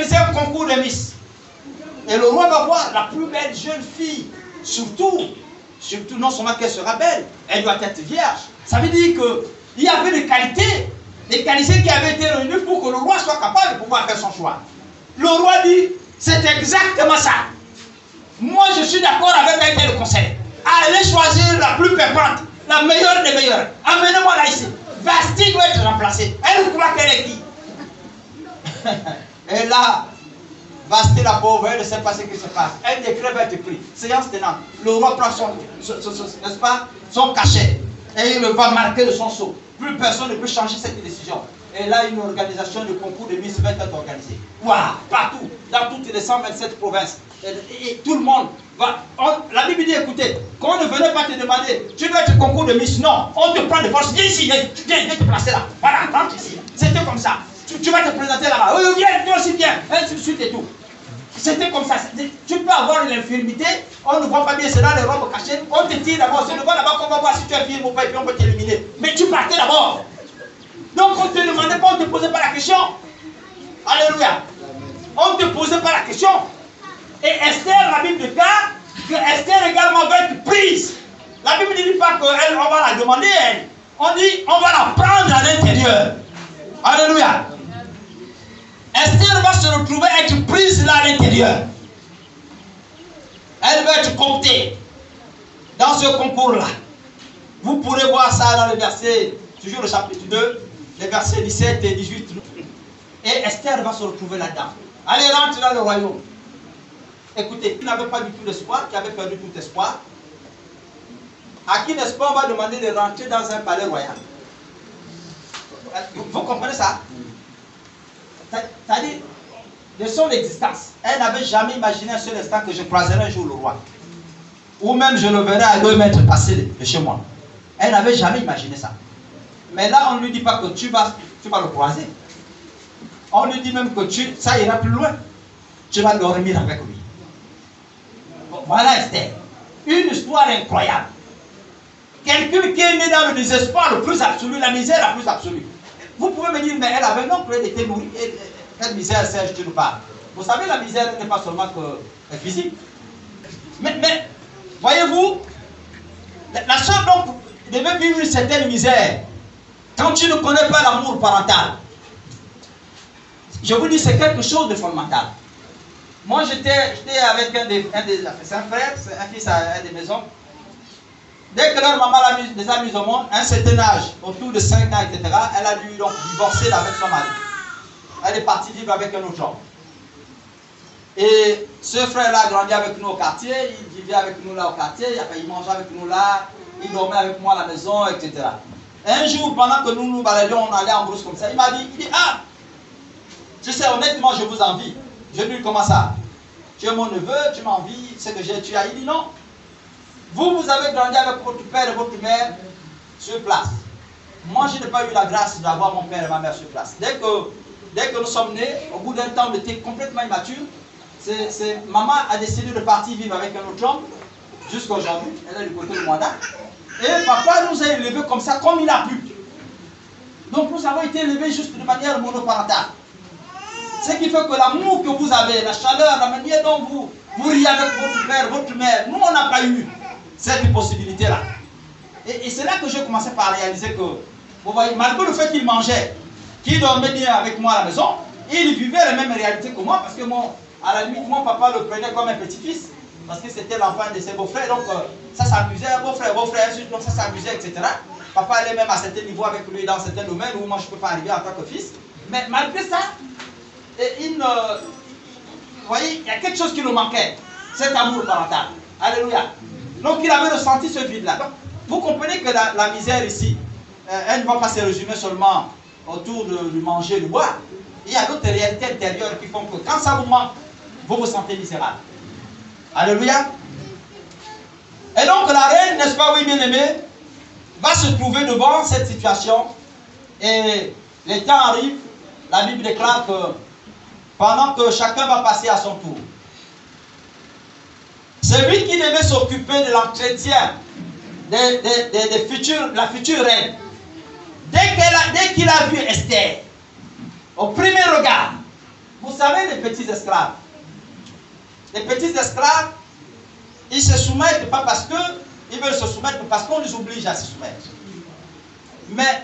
organiser un concours de Miss. Et le roi va voir la plus belle jeune fille. Surtout, non seulement qu'elle sera belle, elle doit être vierge. Ça veut dire qu'il y avait des qualités qui avaient été réunies pour que le roi soit capable de pouvoir faire son choix. Le roi dit, c'est exactement ça. Moi, je suis d'accord avec un tel conseil. Allez choisir la plus performante, la meilleure des meilleures. Amenez-moi là ici. Vasti doit être remplacée. Elle croit qu'elle est qui? Et là, Vasti la pauvre, elle ne sait pas ce qui se passe. Un décret va être pris. Séance tenante. Le roi prend n'est-ce pas, son cachet. Et il va marquer de son sceau. Plus personne ne peut changer cette décision. Et là, une organisation de concours de Miss va être organisée. Waouh, partout, dans toutes les 127 provinces. Et tout le monde va. La Bible dit, écoutez, quand on ne venait pas te demander, tu veux être concours de Miss, non, on te prend de force, viens ici, viens te placer là. Voilà, rentre ici. C'était comme ça. Tu vas te présenter là-bas. Oui, viens, toi aussi viens. Ainsi de suite et tout. C'était comme ça. Tu peux avoir une infirmité, on ne voit pas bien, c'est dans les robes cachées. On te tire d'abord, c'est le bas là-bas qu'on va voir si tu es film ou pas, et puis on peut t'éliminer. Mais tu partais d'abord. Donc on ne te demandait pas, on ne te posait pas la question. Alléluia. On ne te posait pas la question. Et Esther, la Bible déclare que Esther également va être prise. La Bible ne dit pas qu'on va la demander, elle. On dit on va la prendre à l'intérieur. Alléluia. Esther va se retrouver être prise là à l'intérieur. Elle va être comptée dans ce concours-là. Vous pourrez voir ça dans le verset, toujours le chapitre 2, les versets 17 et 18. Et Esther va se retrouver là-dedans. Allez, rentre dans le royaume. Écoutez, qui n'avait pas du tout d'espoir, qui avait perdu tout espoir, à qui, n'est-ce pas, on va demander de rentrer dans un palais royal. Vous comprenez ça? C'est-à-dire, de son existence, elle n'avait jamais imaginé un seul instant que je croiserais un jour le roi. Ou même je le verrai à 2 mètres passer de chez moi. Elle n'avait jamais imaginé ça. Mais là, on ne lui dit pas que tu vas le croiser. On lui dit même que ça ira plus loin. Tu vas dormir avec lui. Bon, voilà Esther. Une histoire incroyable. Quelqu'un qui est né dans le désespoir le plus absolu, la misère la plus absolue. Vous pouvez me dire, mais elle avait non, elle était nourrie. Quelle misère, Serge, tu nous parles? Vous savez, la misère n'est pas seulement que physique. Mais voyez-vous, la soeur donc devait vivre une certaine misère. Quand tu ne connais pas l'amour parental, je vous dis, c'est quelque chose de fondamental. Moi, j'étais avec c'est un frère, c'est un fils à un des maisons. Dès que leur maman les a mis au monde, à un certain âge, autour de 5 ans, etc., elle a dû donc divorcer avec son mari. Elle est partie vivre avec un autre homme. Et ce frère-là a grandi avec nous au quartier, il vivait avec nous là au quartier, il mangeait avec nous là, il dormait avec moi à la maison, etc. Et un jour, pendant que nous nous baladions, on allait en brousse comme ça, il m'a dit, ah, tu sais, honnêtement, je vous envie. Je lui ai dit, comment ça? Tu es mon neveu, tu m'envies, ce que j'ai, tu as. Il dit, non. Vous avez grandi avec votre père et votre mère sur place. Moi, je n'ai pas eu la grâce d'avoir mon père et ma mère sur place. Dès que nous sommes nés, au bout d'un temps, on était complètement immature. Maman a décidé de partir vivre avec un autre homme, jusqu'à aujourd'hui. Elle est du côté de Rwanda. Et papa nous a élevés comme ça, comme il a pu. Donc nous avons été élevés juste de manière monoparentale. Ce qui fait que l'amour que vous avez, la chaleur, la manière dont vous riez avec votre père, votre mère, nous on n'a pas eu cette possibilité-là. Et c'est là que j'ai commencé par réaliser que, vous voyez, malgré le fait qu'il mangeait, qu'il dormait bien avec moi à la maison, il vivait la même réalité que moi, parce que à la limite, mon papa le prenait comme un petit-fils, parce que c'était l'enfant de ses beaux-frères, donc ça s'amusait, beau-frère, donc ça s'amusait, etc. Papa allait même à certains niveaux avec lui dans certains domaines où moi je ne peux pas arriver en tant que fils. Mais malgré ça, vous voyez, il y a quelque chose qui nous manquait, cet amour parental. Alléluia. Donc il avait ressenti ce vide-là. Donc vous comprenez que la misère ici, elle ne va pas se résumer seulement autour du manger, du boire. Il y a d'autres réalités intérieures qui font que quand ça vous manque, vous vous sentez misérable. Alléluia. Et donc la reine, n'est-ce pas, oui bien aimé, va se trouver devant cette situation. Et les temps arrivent, la Bible déclare que pendant que chacun va passer à son tour, celui qui devait s'occuper de l'entretien de la future reine, dès qu'il a vu Esther, au premier regard, Vous savez, les petits esclaves. Les petits esclaves, ils se soumettent pas parce qu'ils veulent se soumettre, mais parce qu'on les oblige à se soumettre. Mais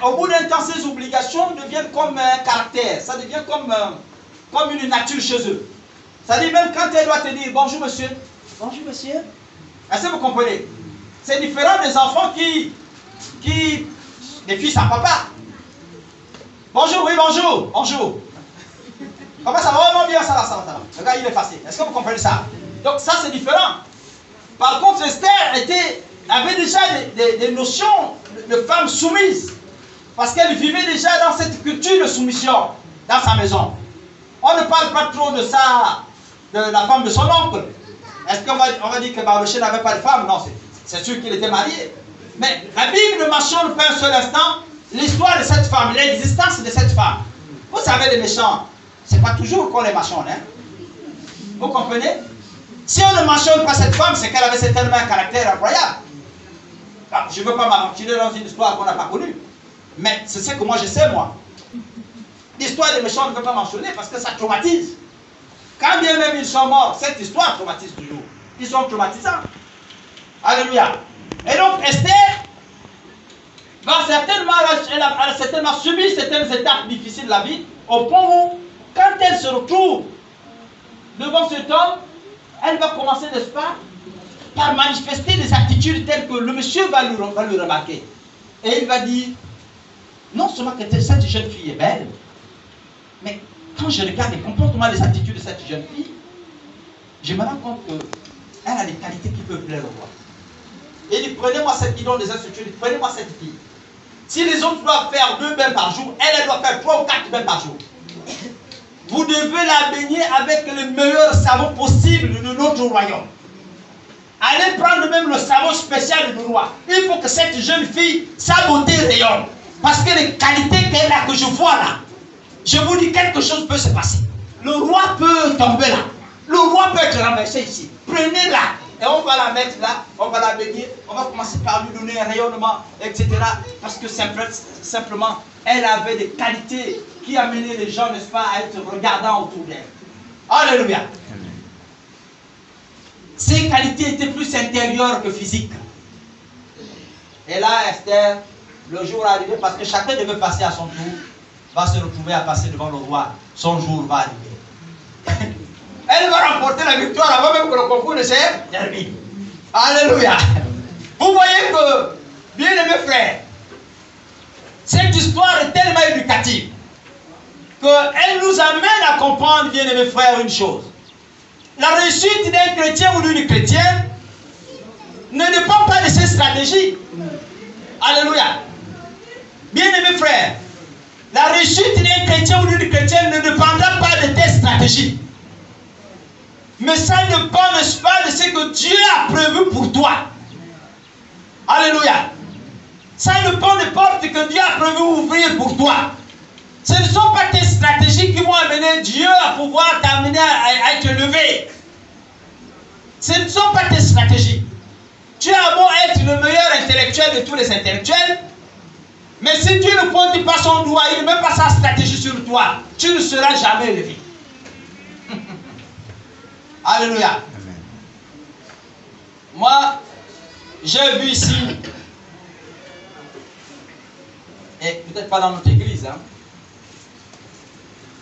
au bout d'un temps, ces obligations deviennent comme un caractère. Ça devient comme une nature chez eux. C'est-à-dire même quand elle doit te dire bonjour monsieur. Bonjour monsieur. Est-ce que vous comprenez? C'est différent des enfants qui des fils à papa. Bonjour, oui, bonjour. Bonjour. Papa, ça va vraiment bien, ça va. Le gars, il est facile. Est-ce que vous comprenez ça? Donc ça, c'est différent. Par contre, Esther avait déjà des notions de femme soumise. Parce qu'elle vivait déjà dans cette culture de soumission dans sa maison. On ne parle pas trop de ça, de la femme de son oncle. Est-ce qu'on va dire que Mardochée n'avait pas de femme? Non, c'est sûr qu'il était marié. Mais la Bible ne mentionne pas un seul instant l'histoire de cette femme, l'existence de cette femme. Vous savez, les méchants, c'est pas toujours qu'on les mentionne. Hein? Vous comprenez? Si on ne mentionne pas cette femme, c'est qu'elle avait certainement un caractère incroyable. Alors, je ne veux pas m'aventurer dans une histoire qu'on n'a pas connue. Mais c'est ce que moi je sais, moi. L'histoire des méchants, on ne peut pas mentionner parce que ça traumatise. Quand bien même ils sont morts, cette histoire traumatise toujours. Ils sont traumatisants. Alléluia. Et donc Esther elle a certainement subi certaines étapes difficiles de la vie, au point où, quand elle se retrouve devant cet homme, elle va commencer, n'est-ce pas, par manifester des attitudes telles que le monsieur va lui remarquer. Et il va dire, non seulement que cette jeune fille est belle, mais quand je regarde les comportements, les attitudes de cette jeune fille, je me rends compte qu'elle a des qualités qui peuvent plaire au roi. Et il dit, prenez-moi cette fille, donne des instructions, prenez-moi cette fille. Si les autres doivent faire 2 bains par jour, elle doit faire 3 ou 4 bains par jour. Vous devez la baigner avec le meilleur savon possible de notre royaume. Allez prendre même le savon spécial du roi. Il faut que cette jeune fille, sa beauté rayonne. Parce que les qualités qu'elle a, que je vois là, je vous dis, quelque chose peut se passer. Le roi peut tomber là. Le roi peut être renversé ici. Prenez-la. Et on va la mettre là, on va la baigner, on va commencer par lui donner un rayonnement, etc. Parce que simplement, elle avait des qualités qui amenaient les gens, n'est-ce pas, à être regardants autour d'elle. Alléluia. Ces qualités étaient plus intérieures que physiques. Et là, Esther, le jour est arrivé, parce que chacun devait passer à son tour, va se retrouver à passer devant le roi. Son jour va arriver. Elle va remporter la victoire avant même que le concours ne s'est terminé. Alléluia. Vous voyez que, bien aimés frères, cette histoire est tellement éducative qu'elle nous amène à comprendre, bien aimés frères, une chose. La réussite d'un chrétien ou d'une chrétienne ne dépend pas de ses stratégies. Alléluia. Bien aimés frères, la réussite d'un chrétien ou d'une chrétienne ne dépendra pas de tes stratégies. Mais ça dépend, n'est-ce pas, de ce que Dieu a prévu pour toi. Alléluia. Ça dépend des portes que Dieu a prévu ouvrir pour toi. Ce ne sont pas tes stratégies qui vont amener Dieu à pouvoir t'amener à être élevé. Ce ne sont pas tes stratégies. Tu as beau être le meilleur intellectuel de tous les intellectuels, mais si Dieu ne pointe pas son doigt, il ne met pas sa stratégie sur toi, tu ne seras jamais élevé. Alléluia. Amen. Moi, j'ai vu ici, et peut-être pas dans notre église, hein,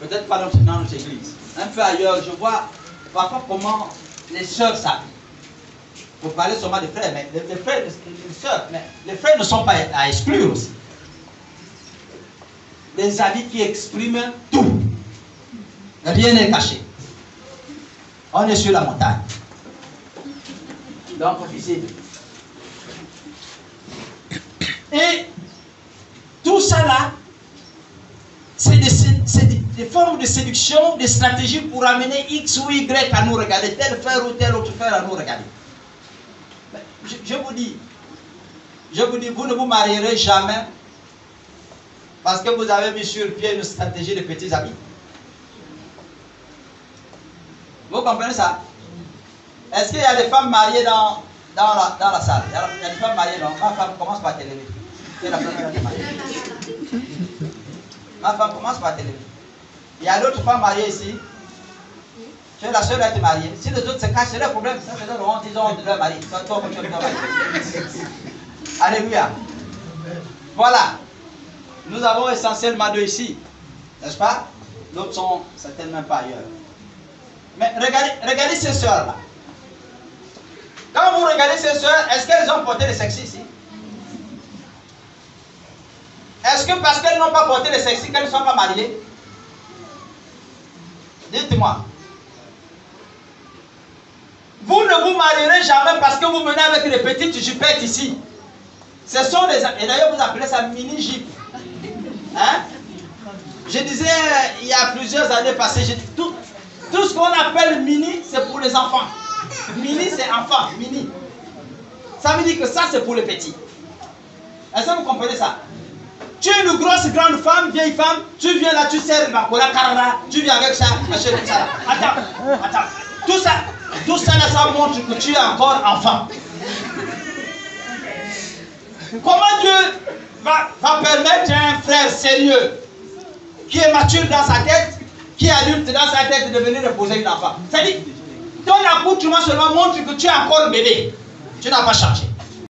peut-être pas dans notre église, un peu ailleurs, je vois parfois comment les sœurs s'habillent. Vous parlez seulement des frères, mais les frères, les sœurs, mais les frères ne sont pas à exclure aussi. Des habits qui expriment tout. Rien n'est caché. On est sur la montagne. Donc, visible. Et tout ça là, c'est des formes de séduction, des stratégies pour amener X ou Y à nous regarder, tel frère ou tel autre frère à nous regarder. Je vous dis, vous ne vous marierez jamais parce que vous avez mis sur pied une stratégie de petits habits. Vous comprenez ça? Est-ce qu'il y a des femmes mariées dans la salle? Il y a des femmes mariées, non? Ma femme commence par te lever. Tu es la première à te marier. Ma femme commence par te lever. Il y a d'autres femmes mariées ici. Tu es la seule à être mariée. Si les autres se cachent, c'est leur problème. Ça, c'est leur honte. Ils ont honte de leur mari. Toi, tu es leur mari. Alléluia. Voilà. Nous avons essentiellement deux ici. N'est-ce pas? D'autres sont certainement pas ailleurs. Mais regardez ces soeurs-là. Quand vous regardez ces soeurs, est-ce qu'elles ont porté le sexy ici? Est-ce que parce qu'elles n'ont pas porté le sexy, qu'elles ne sont pas mariées? Dites-moi. Vous ne vous marierez jamais parce que vous menez avec des petites jupettes ici. Ce sont des... Et d'ailleurs, vous appelez ça mini-jupe. Hein? Je disais, il y a plusieurs années passées, tout ce qu'on appelle mini, c'est pour les enfants. Mini, c'est enfant, mini. Ça veut dire que ça, c'est pour les petits. Est-ce que vous comprenez ça? Tu es une grosse, grande femme, vieille femme, tu viens là, tu sers ma cola carara, tu viens avec ça, machin, tout ça là. Attends. Tout ça là, ça montre que tu es encore enfant. Comment Dieu va permettre à un frère sérieux, qui est mature dans sa tête, qui est adulte dans sa tête, de venir épouser une enfant? C'est-à-dire, ton accoutrement seulement montre que tu es encore bébé. Tu n'as pas changé.